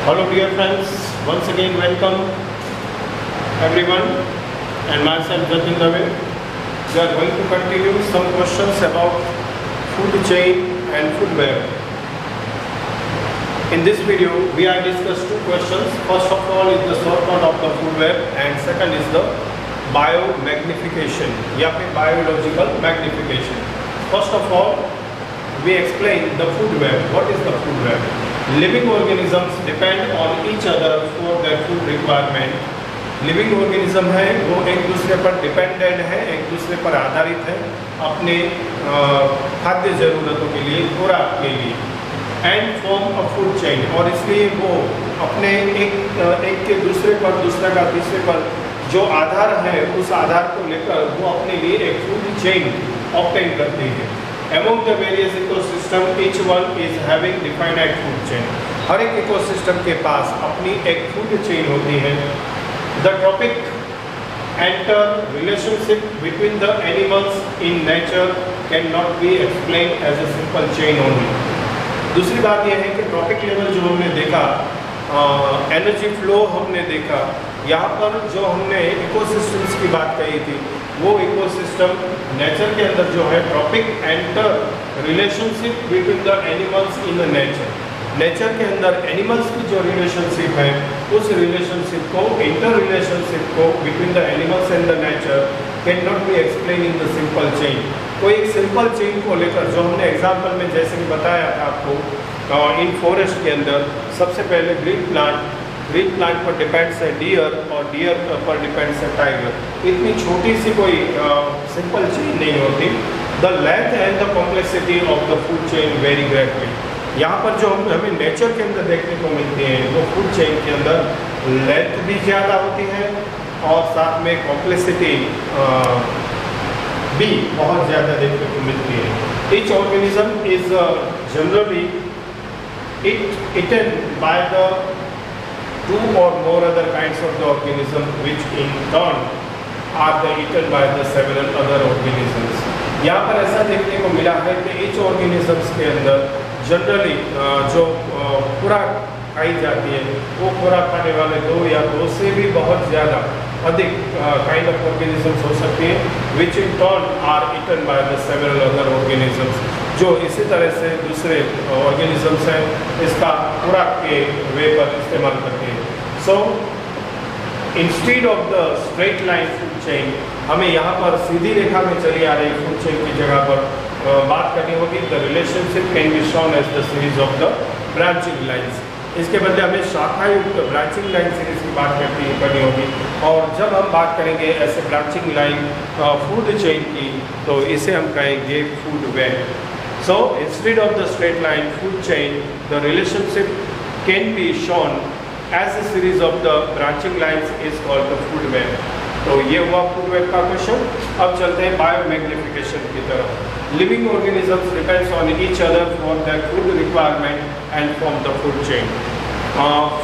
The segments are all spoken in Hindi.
Hello dear friends, once again welcome everyone and myself JATIN. We are going to continue some questions about food chain and footwear. In this video we are discuss two questions. First of all is the shortcut of the footwear and second is the biomagnification या फिर biological magnification. First of all we explain the footwear. What is the footwear? Living organisms depend on each other for their food requirement. Living organism है वो एक दूसरे पर डिपेंडेंट है, एक दूसरे पर आधारित है अपने खाद्य ज़रूरतों के लिए, खुराक के लिए. And form a food chain, और इसलिए वो अपने एक के दूसरे पर, दूसरे का तीसरे पर जो आधार है उस आधार को लेकर वो अपने लिए एक फूड चेन ऑब्टेन करते हैं. Among the various ecosystem, each one is having defined food chain. हर एक इकोसिस्टम के पास अपनी एक फूड चेन होती है. The topic enter relationship between the animals in nature cannot be explained as a simple chain only. दूसरी बात यह है कि टॉपिक लेवल जो हमने देखा, एनर्जी फ्लो हमने देखा, यहाँ पर जो हमने इकोसिस्टम्स की बात कही थी वो इकोसिस्टम नेचर के अंदर जो है topic enter relationship between the animals in the nature. Nature के अंदर एनिमल्स की जो रिलेशनशिप है उस रिलेशनशिप को, इंटर रिलेशनशिप को between the animals and the nature can not be explain in the simple chain. कोई एक सिंपल चेन को लेकर जो हमने एग्जाम्पल में जैसे कि बताया था आपको, इन फॉरेस्ट के अंदर सबसे पहले ग्रीन प्लांट पर डिपेंड्स है डियर और डियर पर डिपेंड्स है टाइगर. इतनी छोटी सी कोई सिंपल चेन नहीं होती. The length and the complexity of the food chain very greatly. यहाँ पर जो हमें नेचर के अंदर देखने को मिलती है वो फूड चेन के अंदर लेंथ भी ज़्यादा होती है और साथ में कॉम्प्लेक्सिटी भी बहुत ज़्यादा देखने को मिलती है. Each organism is generally eaten by the two or more other kinds of the organism which in turn are the eaten by the several other organisms. यहाँ पर ऐसा देखने को मिला है कि ईच ऑर्गेनिजम्स के अंदर जनरली जो खुराक खाई जाती है वो खुराक खाने वाले दो या दो से भी बहुत ज़्यादा अधिक काइंड ऑफ ऑर्गेनिजम्स हो सकती हैं which in turn are eaten by the several other organisms, जो इसी तरह से दूसरे ऑर्गेनिजम्स हैं इसका खुराक के वे पर इस्तेमाल करते हैं. So instead of the straight line food chain हमें यहाँ पर सीधी रेखा में चली आ रही फूड चेन की जगह पर बात करनी होगी. The relationship can be shown as the series of the branching lines. इसके बदले हमें शाखायुक्त ब्रांचिंग लाइन सीरीज की बात करनी होगी. और जब हम बात करेंगे ऐसे ब्रांचिंग लाइन फूड चेन की तो इसे हम कहेंगे food web. So instead of the straight line food chain, the relationship can be shown as a series of the branching lines is called the food web. तो ये हुआ food web का क्वेश्चन. अब चलते हैं biomagnification की तरफ. Living organisms depends on each other for their food requirement and form the food chain.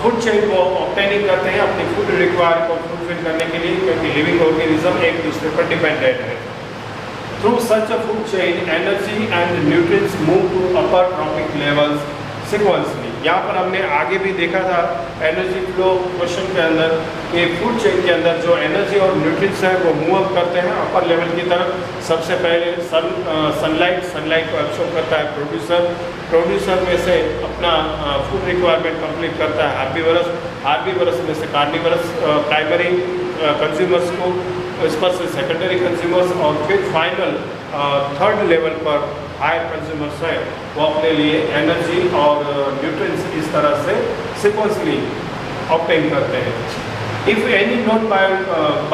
Food chain को ऑब्टेनिंग करते हैं अपनी फूड रिक्वायरमेंट को फुलफिल करने के लिए, क्योंकि लिविंग ऑर्गेनिज्म एक दूसरे पर डिपेंडेंट है. Through such a food chain, energy and nutrients move to upper trophic levels sequentially. यहाँ पर हमने आगे भी देखा था एनर्जी फ्लो क्वेश्चन के अंदर कि फूड चेन के अंदर जो एनर्जी और न्यूट्रिएंट्स हैं वो मूव अप करते हैं अपर लेवल की तरफ. सबसे पहले सनलाइट को एब्सॉर्ब करता है प्रोड्यूसर में से अपना फूड रिक्वायरमेंट कंप्लीट करता है हार्बीवरस में से कार्निवरस प्राइमरी कंज्यूमर्स को, इस पर से सेकेंडरी कंज्यूमर्स और फिर फाइनल थर्ड लेवल पर हायर कंज्यूमर्स हैं वो अपने लिए एनर्जी और न्यूट्रिएंट्स इस तरह से सिक्वेंसली ऑब्टेन करते हैं. If any non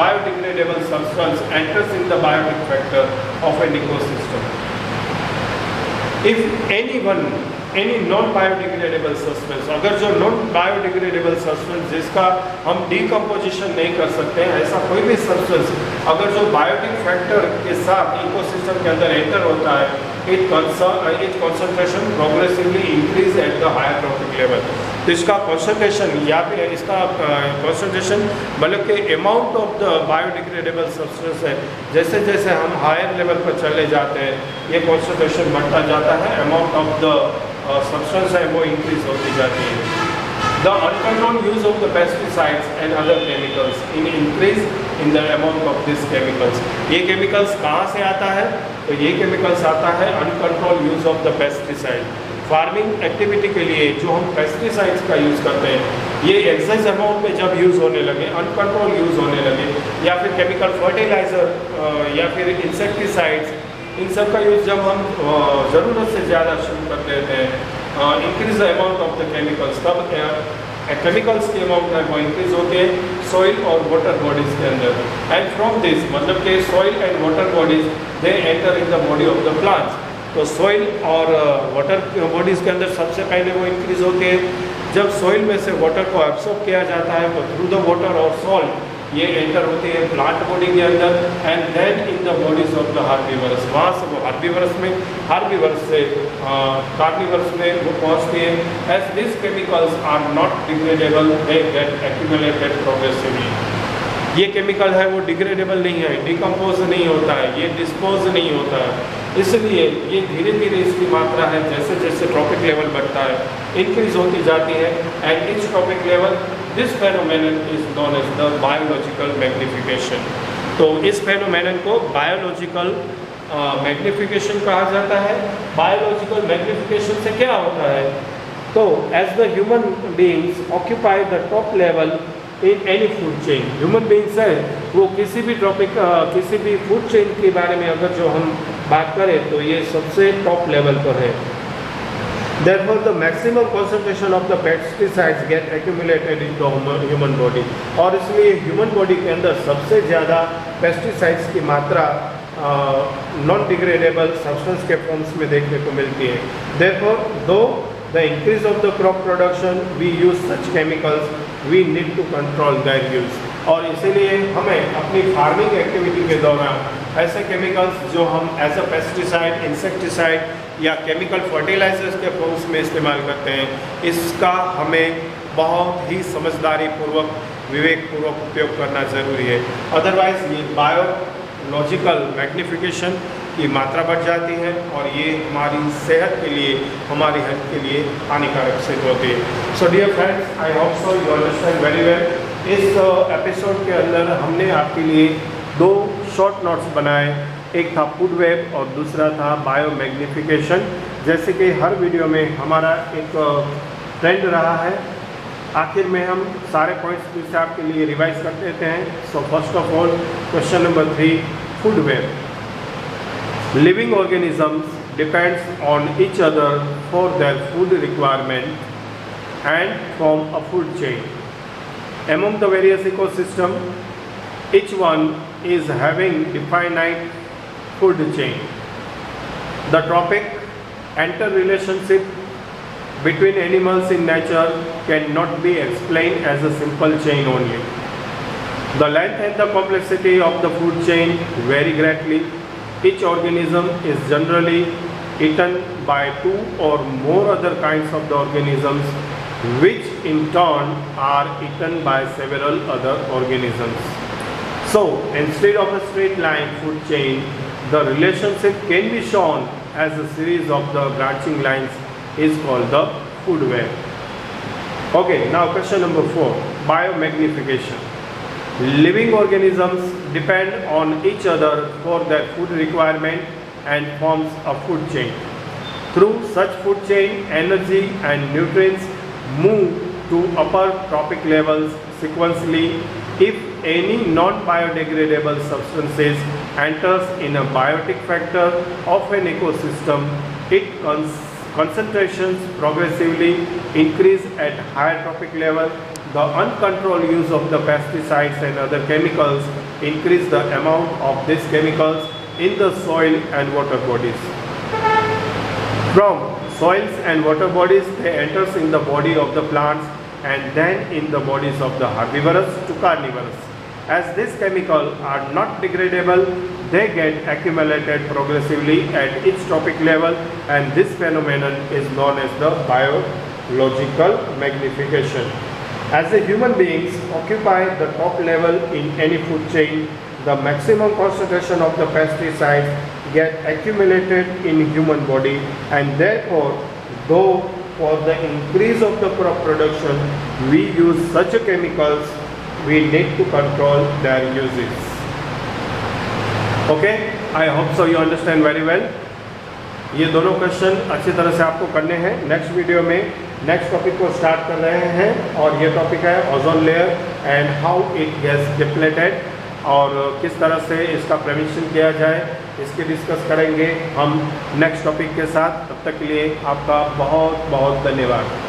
biodegradable substance enters in the biotic factor of an ecosystem, if any non biodegradable substance, अगर जो नॉन बायोडिग्रेडेबल सब्सटेंस जिसका हम डिकम्पोजिशन नहीं कर सकते हैं, ऐसा कोई भी सब्सटेंस अगर जो बायोटिक फैक्टर के साथ इकोसिस्टम के अंदर एंटर होता है, its concentration progressively increase at the higher trophic level. तो इसका concentration या फिर इसका concentration मतलब कि amount of the biodegradable substance है, जैसे जैसे हम हायर लेवल पर चले जाते हैं ये concentration बढ़ता जाता है, amount of the substance है वो इंक्रीज होती जाती है. The uncontrolled use of the pesticides and other chemicals in increase in the amount of these chemicals. ये chemicals कहाँ से आता है? तो ये chemicals आता है uncontrolled use of the pesticide. Farming activity के लिए जो हम पेस्टिसाइड्स का यूज़ करते हैं ये एक्सेस अमाउंट में जब यूज़ होने लगे, अनकंट्रोल यूज़ होने लगे, या फिर केमिकल फर्टिलाइज़र या फिर इंसेक्टिसाइड्स, इन सब का यूज़ जब हम ज़रूरत से ज़्यादा शुरू कर देते हैं, increase the amount of the chemicals, तब केमिकल्स की अमाउंट है वो इंक्रीज होती है सॉइल और वाटर बॉडीज़ के अंदर. एंड फ्रॉम दिस मतलब कि soil and water bodies they enter in the body of the plants. तो सॉइल और वाटर बॉडीज़ के अंदर सबसे पहले वो इंक्रीज होती है. जब सॉइल में से वाटर को एब्सॉर्ब किया जाता है तो थ्रू द वाटर और सॉल्ट ये एंटर होती है प्लांट बॉडी के अंदर, and then in the bodies of the herbivores. वहाँ से वो हार्बीवर्स से कार्निवर्स में वो पहुँचती है. As this chemicals are not degradable, they get accumulated progressively. ये केमिकल है वो डिग्रेडेबल नहीं है, डिकम्पोज नहीं होता है, ये डिस्पोज नहीं होता है, इसलिए ये धीरे धीरे इसकी मात्रा है जैसे जैसे ट्रॉपिक लेवल बढ़ता है इंक्रीज होती जाती है. And each trophic level this phenomenon is known as the biological magnification. तो इस फेनोमेनन को बायोलॉजिकल मैग्निफिकेशन कहा जाता है. बायोलॉजिकल मैग्निफिकेशन से क्या होता है? तो as the human beings occupy the top level in any food chain. Human beings है वो किसी भी फूड चेन के बारे में अगर जो हम बात करें तो ये सबसे टॉप लेवल पर है. Therefore, the maximum concentration of the pesticides get accumulated in the human body. और इसलिए ह्यूमन बॉडी के अंदर सबसे ज़्यादा पेस्टिसाइड्स की मात्रा नॉन डिग्रेडेबल सब्सटेंस के फॉर्म्स में देखने को मिलती है. Therefore, though the increase of the crop production we use such chemicals, we need to control their use. और इसीलिए हमें अपनी फार्मिंग एक्टिविटी के दौरान ऐसे केमिकल्स जो हम एज अ पेस्टिसाइड, इंसेक्टिसाइड या केमिकल फर्टिलाइजर्स के फॉर्म्स में इस्तेमाल करते हैं, इसका हमें बहुत ही समझदारी पूर्वक, विवेकपूर्वक उपयोग करना ज़रूरी है. अदरवाइज़ ये बायोलॉजिकल मैग्निफिकेशन की मात्रा बढ़ जाती है और ये हमारी सेहत के लिए, हमारी हेल्थ के लिए हानिकारक सिद्ध होती है. So dear friends, I hope so you understand very well. इस एपिसोड के अंदर हमने आपके लिए 2 शॉर्ट नोट्स बनाए. एक था फूड वेब और दूसरा था बायो मैग्निफिकेशन. जैसे कि हर वीडियो में हमारा एक ट्रेंड रहा है, आखिर में हम सारे पॉइंट्स फिर से आपके लिए रिवाइज कर देते हैं. So first of all question number 3, food web. Living organisms depends on each other for their food requirement and form a food chain. Among the various ecosystem, each one is having definite food chain. The trophic interrelationship between animals in nature cannot be explained as a simple chain only. The length and the complexity of the food chain vary greatly. Each organism is generally eaten by 2 or more other kinds of the organisms, which in turn are eaten by several other organisms. So, instead of a straight line food chain, the relationship can be shown as a series of the branching lines is called the food web. Okay, now question number 4, biomagnification. Living organisms depend on each other for their food requirement and forms a food chain. Through such food chain, energy and nutrients move to upper trophic levels sequentially. If any non-biodegradable substances enters in a biotic factor of an ecosystem, its concentrations progressively increase at higher trophic level. The uncontrolled use of the pesticides and other chemicals increase the amount of these chemicals in the soil and water bodies. From soils and water bodies, they enters in the body of the plants and then in the bodies of the herbivorous to carnivorous. As these chemicals are not degradable, they get accumulated progressively at each trophic level, and this phenomenon is known as the biological magnification. As the human beings occupy the top level in any food chain, the maximum concentration of the pesticides get accumulated in human body, and therefore though for the increase of the crop production, we use such chemicals. We need to control their uses. Okay, I hope so you understand very well. ये दोनों क्वेश्चन अच्छी तरह से आपको करने हैं। नेक्स्ट वीडियो में नेक्स्ट टॉपिक को स्टार्ट कर रहे हैं और ये टॉपिक है ozone layer and how it gets depleted, और किस तरह से इसका प्रिवेंशन किया जाए इसकी डिस्कस करेंगे हम नेक्स्ट टॉपिक के साथ। तब तक के लिए आपका बहुत बहुत धन्यवाद।